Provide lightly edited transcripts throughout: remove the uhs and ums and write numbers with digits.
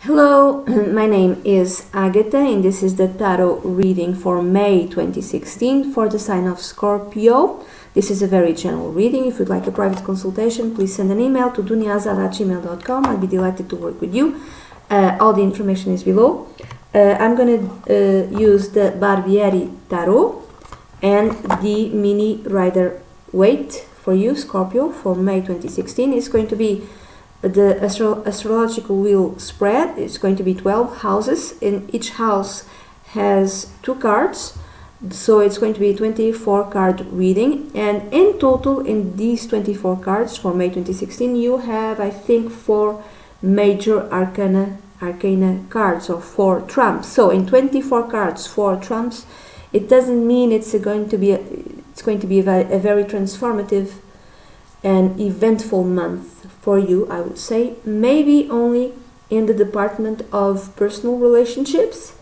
Hello, my name is Agata and this is the tarot reading for May 2016 for the sign of Scorpio. This is a very general reading. If you'd like a private consultation, please send an email to duniazad@gmail.com. I'll be delighted to work with you. All the information is below. I'm going to use the Barbieri Tarot and the Mini Rider Waite for you, Scorpio, for May 2016. It's going to be the astrological wheel spread. It's going to be 12 houses, and each house has 2 cards, so it's going to be a 24 card reading. And in total, in these 24 cards for May 2016, you have, I think, 4 major arcana cards, or 4 trumps. So in 24 cards, 4 trumps, it doesn't mean it's going to be a very transformative and eventful month for you, I would say. Maybe only in the department of personal relationships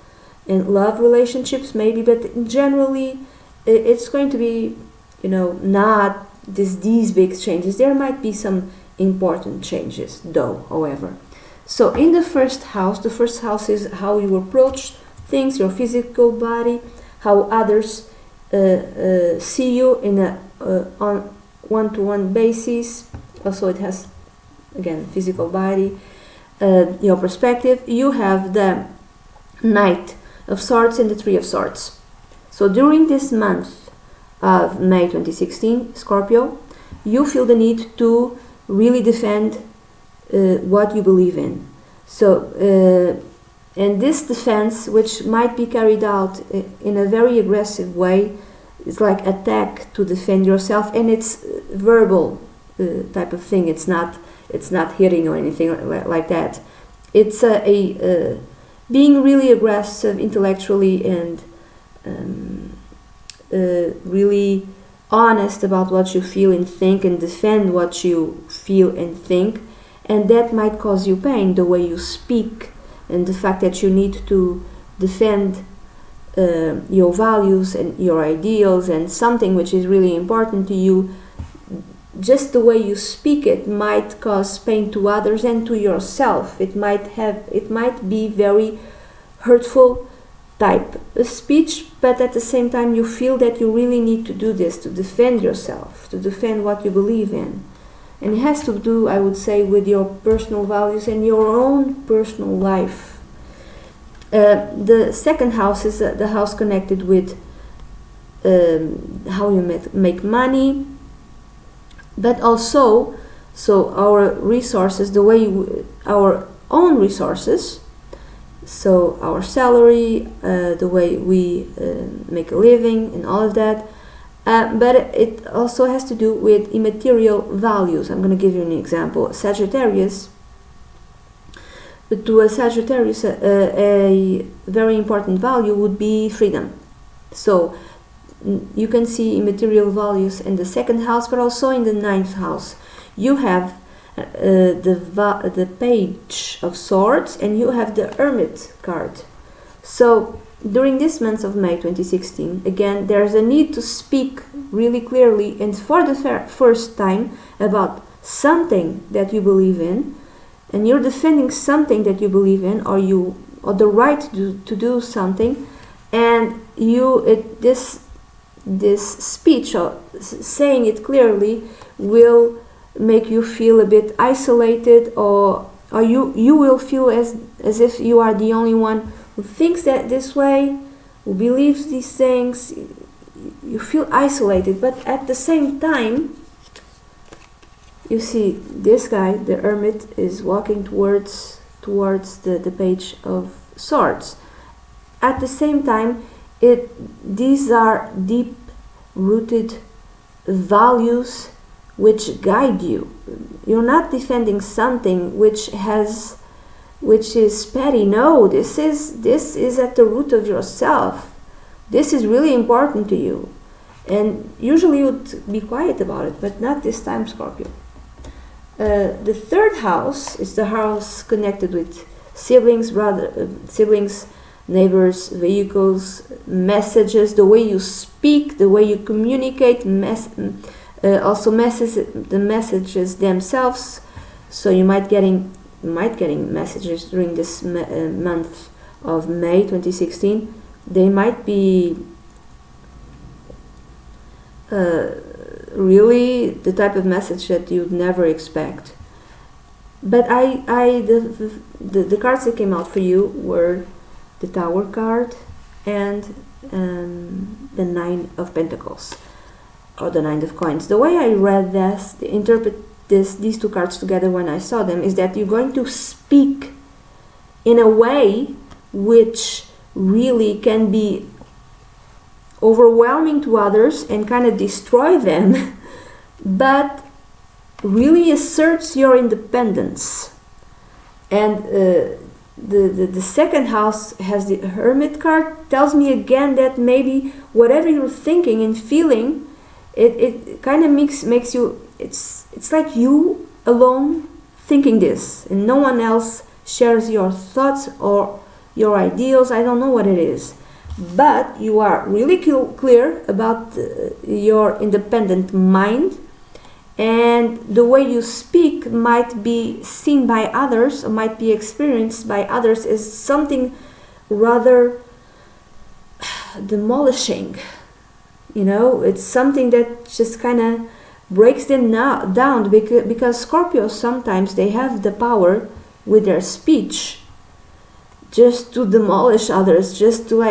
and love relationships, maybe, but generally it's going to be, not these big changes. There might be some important changes though, however. So in the first house is how you approach things, your physical body, how others see you in a on one-to-one basis. Also it has, again, physical body, your perspective. You have the Knight of Swords and the Three of Swords. So during this month of May 2016, Scorpio, you feel the need to really defend what you believe in. So, and this defense, which might be carried out in a very aggressive way, is like attack to defend yourself, and it's verbal type of thing. It's not hitting or anything like that. It's being really aggressive intellectually and really honest about what you feel and think, and defend what you feel and think. And that might cause you pain, the way you speak, and the fact that you need to defend your values and your ideals and something which is really important to you. Just the way you speak it might cause pain to others and to yourself. It might be very hurtful type of speech, but at the same time you feel that you really need to do this to defend yourself, to defend what you believe in. And it has to do, I would say, with your personal values and your own personal life. The second house is the house connected with how you make money, but also our resources, the way our own resources, so our salary, the way we make a living and all of that. But it also has to do with immaterial values. I'm going to give you an example. Sagittarius. To a Sagittarius, a very important value would be freedom. So you can see immaterial values in the second house, but also in the 9th house. You have the Page of Swords, and you have the Hermit card. So during this month of May 2016, again, there's a need to speak really clearly and for the first time about something that you believe in, and you're defending something that you believe in, or the right to do something, and this speech, or saying it clearly, will make you feel a bit isolated, or you will feel as if you are the only one who thinks that this way, who believes these things. You feel isolated, but at the same time, you see this guy, the Hermit, is walking towards the Page of Swords. At the same time, these are deep-rooted values which guide you. You're not defending something which is petty. No, this is at the root of yourself. This is really important to you, and usually you would be quiet about it, but not this time, Scorpio. The third house is the house connected with siblings, neighbors, vehicles, messages, the way you speak, the way you communicate, also the messages themselves. So you might getting might getting messages during this month of May 2016. They might be really the type of message that you'd never expect. But the cards that came out for you were the Tower card and the Nine of Pentacles, or the Nine of Coins. The way I read this, these two cards together when I saw them, is that you're going to speak in a way which really can be overwhelming to others and kind of destroy them, but really asserts your independence. And the second house has the Hermit card, tells me again that maybe whatever you're thinking and feeling, it kind of makes you, it's like you alone thinking this, and no one else shares your thoughts or your ideals. I don't know what it is, but you are really clear about your independent mind, and the way you speak might be seen by others, or might be experienced by others as something rather demolishing. You know, it's something that just kind of breaks them down, because Scorpios sometimes they have the power with their speech just to demolish others, just to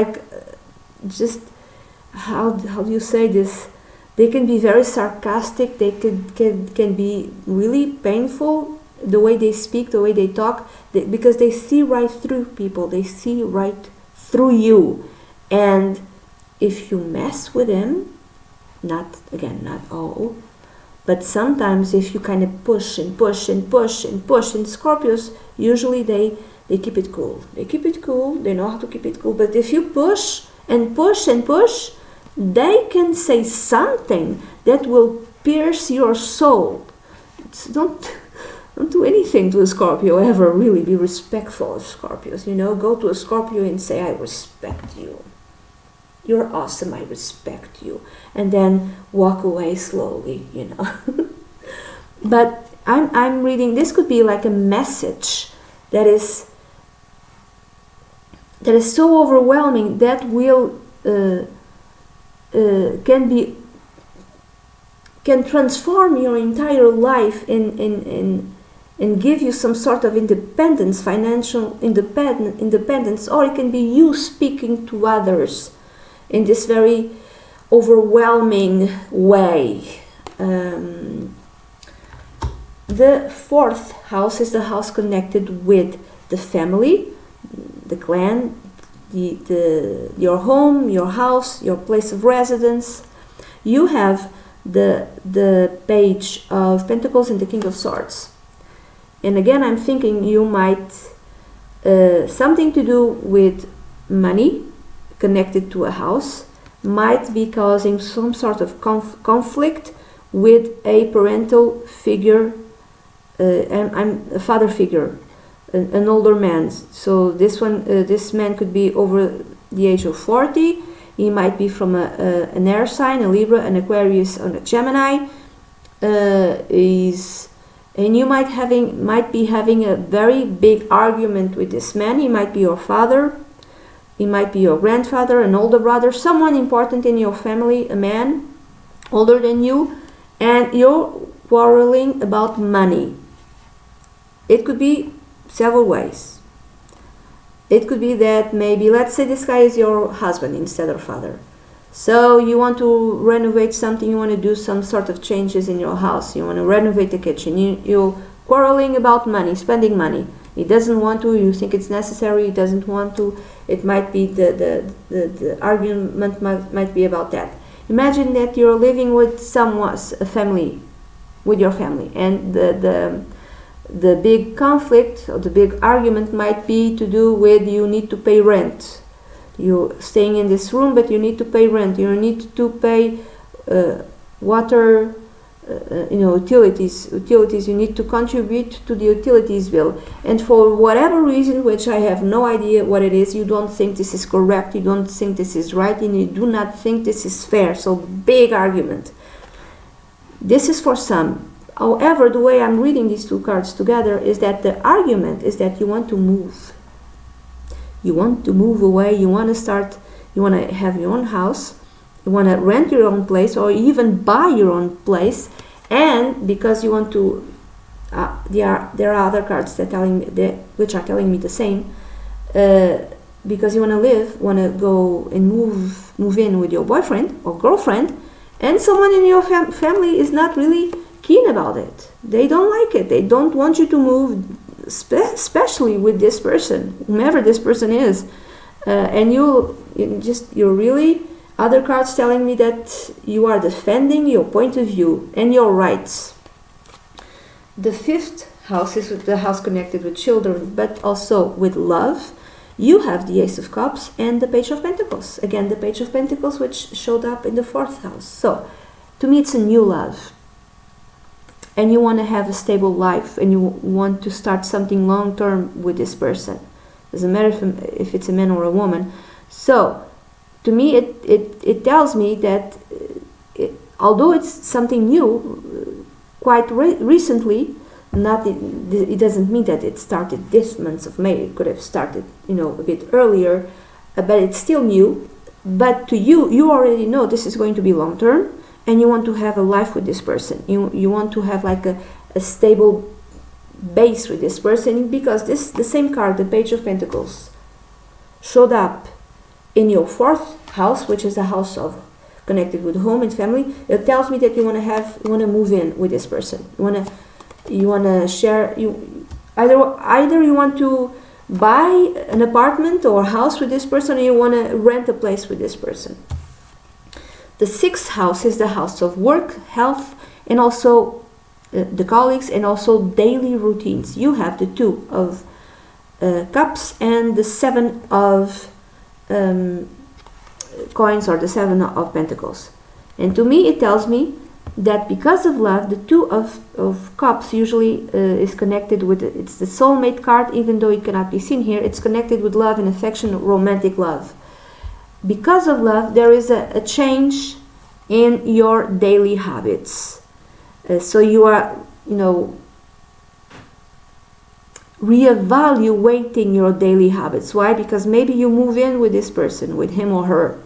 how do you say this? They can be very sarcastic. They can be really painful, the way they speak, the way they talk, because they see right through people. They see right through you, and if you mess with them, not all, but sometimes if you kind of push and push and push and push, and Scorpios usually they keep it cool. They keep it cool. They know how to keep it cool. But if you push and push and push, they can say something that will pierce your soul. Don't do anything to a Scorpio ever. Really be respectful of Scorpios. You know, go to a Scorpio and say, "I respect you. You're awesome. I respect you," and then walk away slowly. You know. But I'm reading. This could be like a message that is so overwhelming that will can transform your entire life and give you some sort of independence, financial independence, or it can be you speaking to others in this very overwhelming way. The fourth house is the house connected with the family, the clan, your home, your house, your place of residence. You have the Page of Pentacles and the King of Swords. And again, I'm thinking you might something to do with money connected to a house might be causing some sort of conflict with a parental figure, and I'm a father figure, an older man. So this man could be over the age of 40. He might be from an air sign, a Libra, an Aquarius, or a Gemini. And you might be having a very big argument with this man. He might be your father. He might be your grandfather, an older brother, someone important in your family, a man older than you, and you're quarreling about money. It could be several ways. It could be that maybe, let's say this guy is your husband instead of father. So you want to renovate something, you want to do some sort of changes in your house, you want to renovate the kitchen, you're quarreling about money, spending money. He doesn't want to, you think it's necessary, he doesn't want to. It might be the argument might be about that. Imagine that you're living with someone, a family, with your family, and the big conflict or the big argument might be to do with you need to pay rent. You're staying in this room, but you need to pay rent. You need to pay water, utilities. You need to contribute to the utilities bill. And for whatever reason, which I have no idea what it is, you don't think this is correct, you don't think this is right, and you do not think this is fair. So big argument. This is for some. However, the way I'm reading these two cards together is that the argument is that you want to move. You want to move away, you want to have your own house, you want to rent your own place or even buy your own place, and because you want to, there are other cards that which are telling me the same, because you want to go and move in with your boyfriend or girlfriend, and someone in your family is not really keen about it. They don't like it. They don't want you to move, especially with this person, whomever this person is, and you're really, other cards telling me that you are defending your point of view and your rights. The fifth house is the house connected with children, but also with love. You have the Ace of Cups and the Page of Pentacles. Again, the Page of Pentacles, which showed up in the fourth house. So, to me, it's a new love. And you want to have a stable life, and you want to start something long-term with this person. Doesn't matter if it's a man or a woman. So, to me, it tells me that although it's something new, quite recently, it doesn't mean that it started this month of May. It could have started, a bit earlier, but it's still new. But to you already know this is going to be long-term. And you want to have a life with this person. You want to have like a stable base with this person, because the same card, the Page of Pentacles, showed up in your fourth house, which is a house of connected with home and family. It tells me that you want to move in with this person. You want to share. Either you want to buy an apartment or a house with this person, or you want to rent a place with this person. The sixth house is the house of work, health, and also the colleagues, and also daily routines. You have the Two of Cups and the Seven of Coins, or the Seven of Pentacles. And to me, it tells me that because of love, the Two of Cups usually is connected with, it's the soulmate card, even though it cannot be seen here. It's connected with love and affection, romantic love. Because of love, there is a change in your daily habits. So you are, reevaluating your daily habits. Why? Because maybe you move in with this person, with him or her.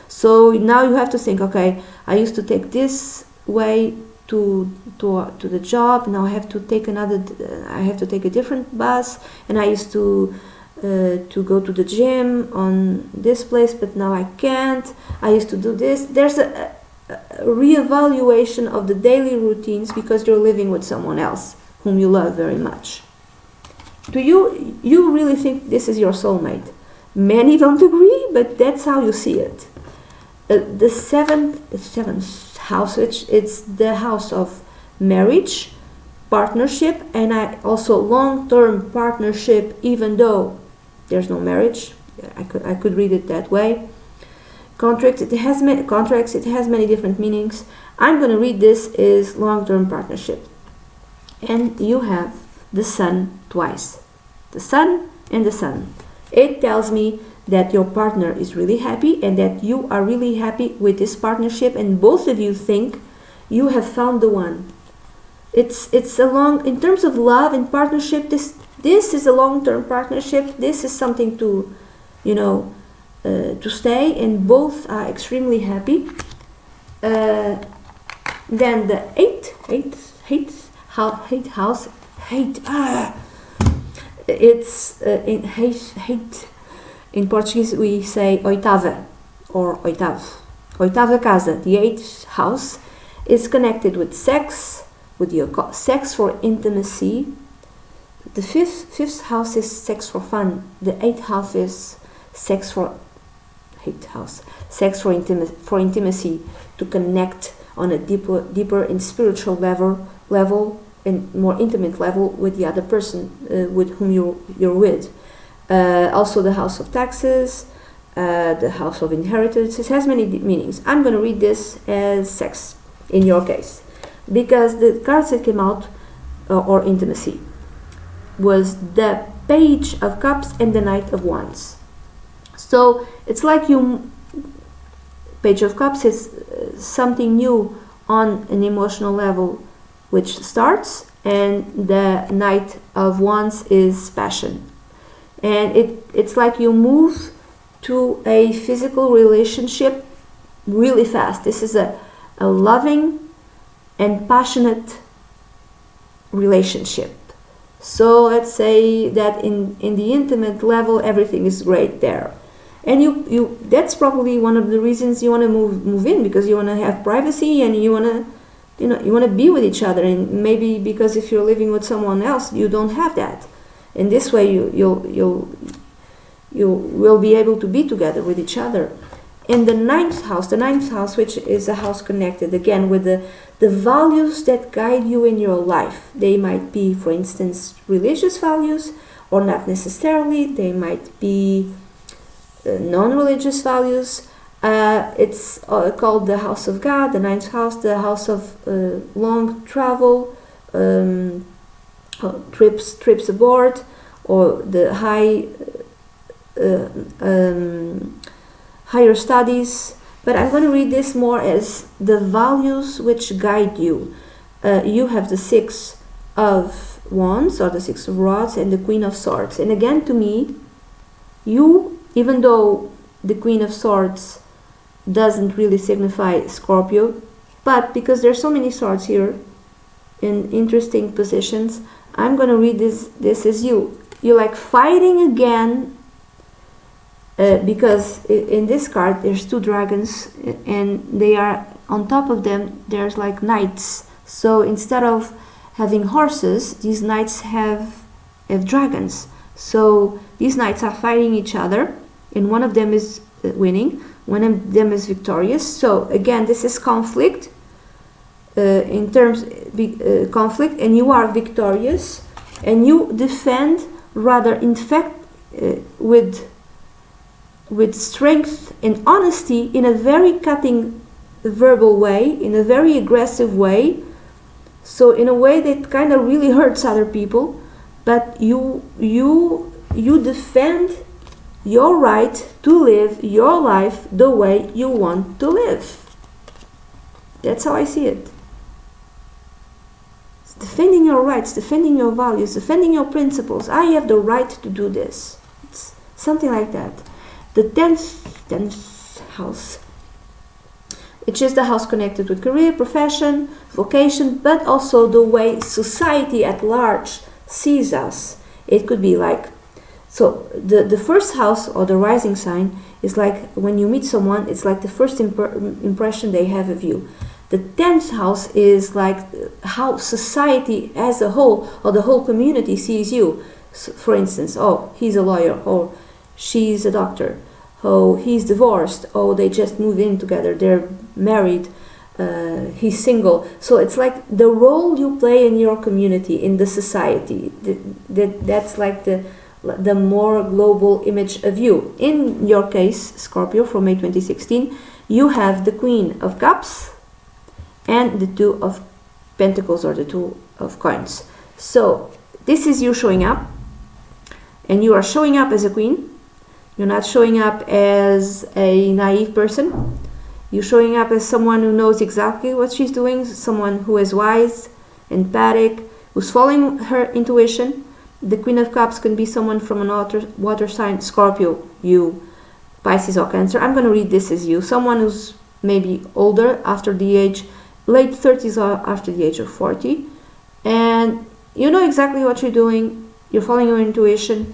So now you have to think, okay, I used to take this way to the job. Now I have to take a different bus, and I used to go to the gym on this place, but now I can't. I used to do this. There's a reevaluation of the daily routines because you're living with someone else whom you love very much. Do you really think this is your soulmate? Many don't agree, but that's how you see it. The seventh house, which it's the house of marriage, partnership, and also long-term partnership, even though there's no marriage. I could read it that way. Contracts, it has many different meanings. I'm going to read this as long-term partnership. And you have the Sun twice. The Sun and the Sun. It tells me that your partner is really happy and that you are really happy with this partnership, and both of you think you have found the one. It's in terms of love and partnership, this is a long-term partnership. This is something to stay, and both are extremely happy. Then the eighth house. It's in hate. In Portuguese we say oitava or oitavo. Oitava casa, the eighth house, is connected with sex, with your sex for intimacy. The fifth house is sex for fun. The eighth house is sex for intimacy, to connect on a deeper and spiritual level and more intimate level with the other person with whom you're with. Also the house of taxes, the house of inheritance. It has many meanings. I'm going to read this as sex in your case, because the cards that came out, or intimacy, was the Page of Cups and the Knight of Wands. So it's like Page of Cups is something new on an emotional level which starts, and the Knight of Wands is passion. And it's like you move to a physical relationship really fast. This is a loving and passionate relationship. So let's say that in the intimate level, everything is great there. And you that's probably one of the reasons you want to move in, because you want to have privacy and you want to you want to be with each other. And maybe because if you're living with someone else, you don't have that. In this way, you will be able to be together with each other. In the ninth house, which is a house connected again with the values that guide you in your life. They might be, for instance, religious values, or not necessarily. They might be non-religious values. It's called the house of God, the ninth house, the house of long travel, trips aboard, or the higher studies. But I'm going to read this more as the values which guide you. You have the Six of Wands, or the Six of Rods, and the Queen of Swords. And again, to me, even though the Queen of Swords doesn't really signify Scorpio, but because there's so many swords here in interesting positions, I'm going to read this as you. You're like fighting again, because in this card there's two dragons, and they are on top of them, there's like knights. So instead of having horses, these knights have dragons. So these knights are fighting each other, and one of them is winning, one of them is victorious. So again, this is conflict, conflict, and you are victorious, and you defend, rather, in fact, with strength and honesty, in a very cutting verbal way, in a very aggressive way. So in a way that kind of really hurts other people, but you defend your right to live your life the way you want to live. That's how I see it. It's defending your rights, defending your values, defending your principles. I have the right to do this. It's something like that. The 10th house, which is the house connected with career, profession, vocation, but also the way society at large sees us. It could be like, so the first house, or the rising sign, is like when you meet someone, it's like the first impression they have of you. The 10th house is like how society as a whole, or the whole community, sees you. So, for instance, oh, he's a lawyer, or she's a doctor, oh, he's divorced, oh, they just moved in together, they're married, he's single. So it's like the role you play in your community, in the society. That's like the more global image of you. In your case, Scorpio, from May 2016, you have the Queen of Cups and the Two of Pentacles, or the Two of Coins. So this is you showing up, and you are showing up as a queen. You're not showing up as a naive person. You're showing up as someone who knows exactly what she's doing, someone who is wise, empathic, who's following her intuition. The Queen of Cups can be someone from an water sign, Scorpio, you, Pisces or Cancer. I'm going to read this as you. Someone who's maybe older, after the age, late 30s or after the age of 40. And you know exactly what you're doing. You're following your intuition.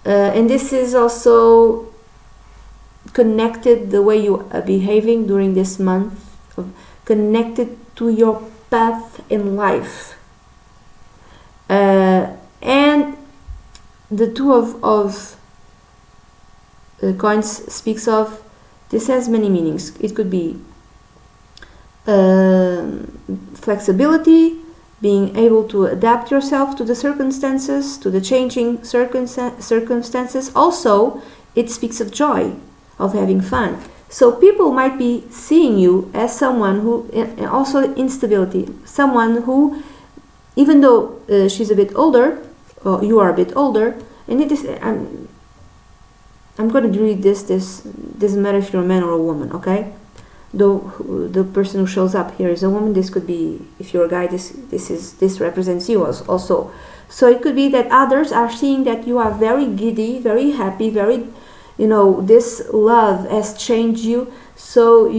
And this is also connected, the way you are behaving during this month, connected to your path in life. And the Two of Coins speaks of, this has many meanings. It could be flexibility, being able to adapt yourself to the circumstances, to the changing circumstances. Also, it speaks of joy, of having fun. So people might be seeing you as someone who, also instability, someone who, even though she's a bit older, or you are a bit older, and it is, I'm going to read this doesn't matter if you're a man or a woman, okay? though the person who shows up here is a woman. This could be, if you're a guy, this represents you also. So it could be that others are seeing that you are very giddy, very happy, very, this love has changed you. So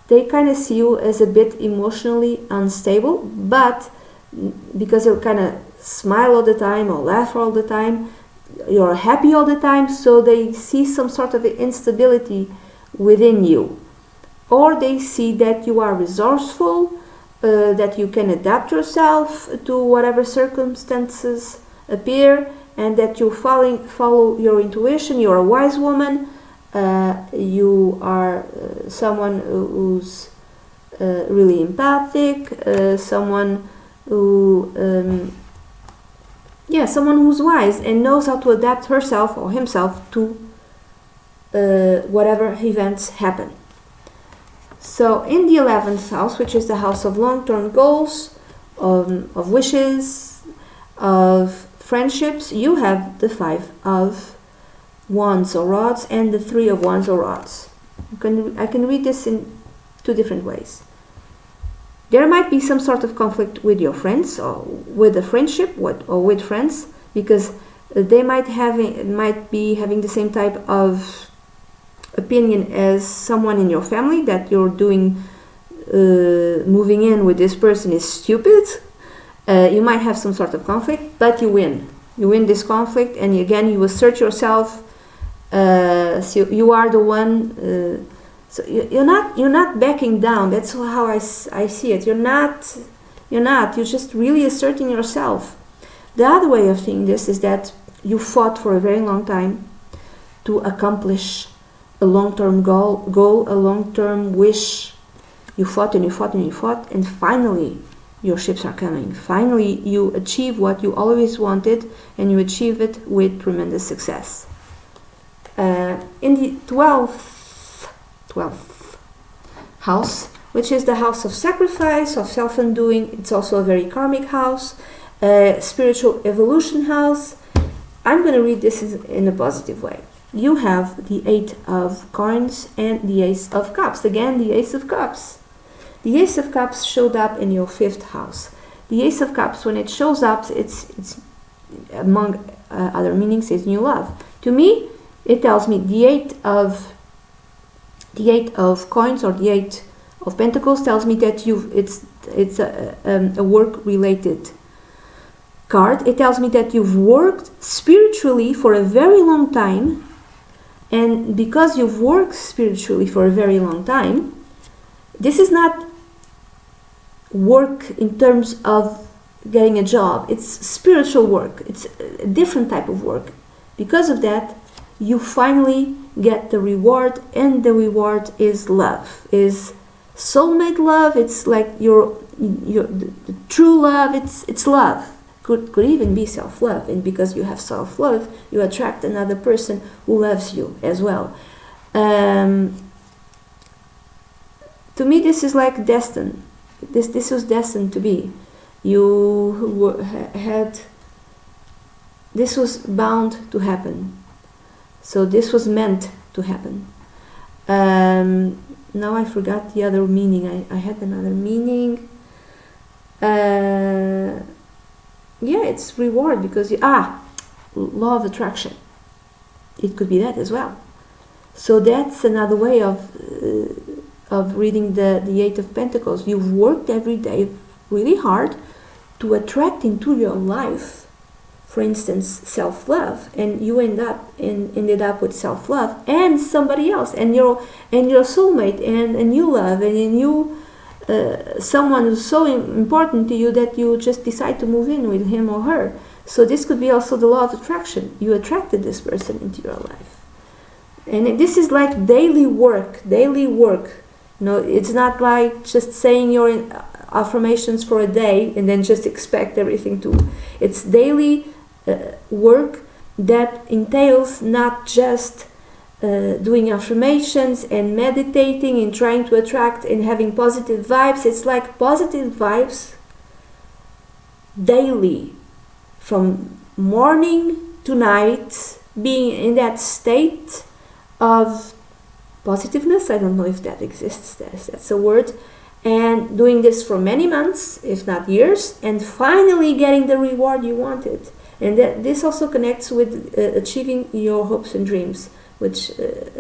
they kind of see you as a bit emotionally unstable, but because you kind of smile all the time or laugh all the time, you're happy all the time, so they see some sort of instability within you. Or they see that you are resourceful, that you can adapt yourself to whatever circumstances appear, and that you follow your intuition. You're a wise woman. You are someone who's really empathic, someone who's wise and knows how to adapt herself or himself to whatever events happen. So in the 11th house, which is the house of long-term goals, of wishes, of friendships, you have the 5 of Wands or Rods and the 3 of Wands or Rods. I can read this in 2 different ways. There might be some sort of conflict with your friends or with a friendship or with friends, because they might be having the same type of opinion as someone in your family, that you're doing moving in with this person is stupid. You might have some sort of conflict, but you win this conflict, and again you assert yourself. So you are the one. So you're not backing down. That's how I see it. You're not. You're just really asserting yourself. The other way of seeing this is that you fought for a very long time to accomplish a long-term goal, a long-term wish. You fought and you fought and you fought, and finally your ships are coming. Finally you achieve what you always wanted, and you achieve it with tremendous success. In the 12th house, which is the house of sacrifice, of self-undoing, it's also a very karmic house, spiritual evolution house. I'm going to read this in a positive way. You have the 8 of coins and the Ace of Cups. Again, the Ace of Cups. The Ace of Cups showed up in your 5th house. The Ace of Cups, when it shows up, it's among other meanings, is new love. To me, it tells me the 8 of coins or the 8 of Pentacles tells me that it's a work-related card. It tells me that you've worked spiritually for a very long time, and because you've worked spiritually for a very long time, this is not work in terms of getting a job. It's spiritual work. It's a different type of work. Because of that, you finally get the reward, and the reward is love, is soulmate love. It's like your the true love. It's love. Could even be self-love, and because you have self-love, you attract another person who loves you as well. To me, this is like destined. This was destined to be. This was bound to happen. So this was meant to happen. Now I forgot the other meaning. I had another meaning. Yeah, it's reward, because law of attraction. It could be that as well. So that's another way of reading the 8 of Pentacles. You've worked every day really hard to attract into your life, for instance, self-love, and you ended up with self-love and somebody else, and your soulmate, and a new love, and a new someone who's so important to you that you just decide to move in with him or her. So this could be also the law of attraction. You attracted this person into your life, and this is like daily work. No, it's not like just saying your affirmations for a day and then just expect everything to. It's daily work that entails not just doing affirmations and meditating and trying to attract and having positive vibes. It's like positive vibes daily, from morning to night, being in that state of positiveness. I don't know if that exists, that's a word. And doing this for many months, if not years, and finally getting the reward you wanted. And that this also connects with achieving your hopes and dreams, which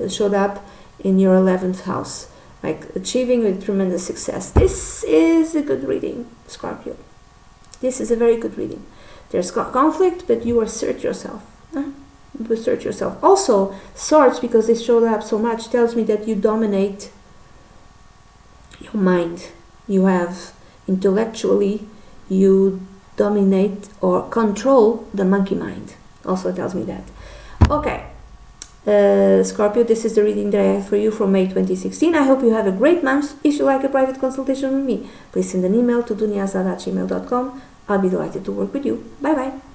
showed up in your 11th house, like achieving with tremendous success. This is a good reading, Scorpio. This is a very good reading. There's conflict, but you assert yourself. You assert yourself. Also, swords, because they showed up so much, tells me that you dominate your mind. You have intellectually, you dominate or control the monkey mind. Also tells me that. Okay, Scorpio, this is the reading that I have for you for May 2016. I hope you have a great month. If you like a private consultation with me, please send an email to duniazad@gmail.com. I'll be delighted to work with you. Bye bye.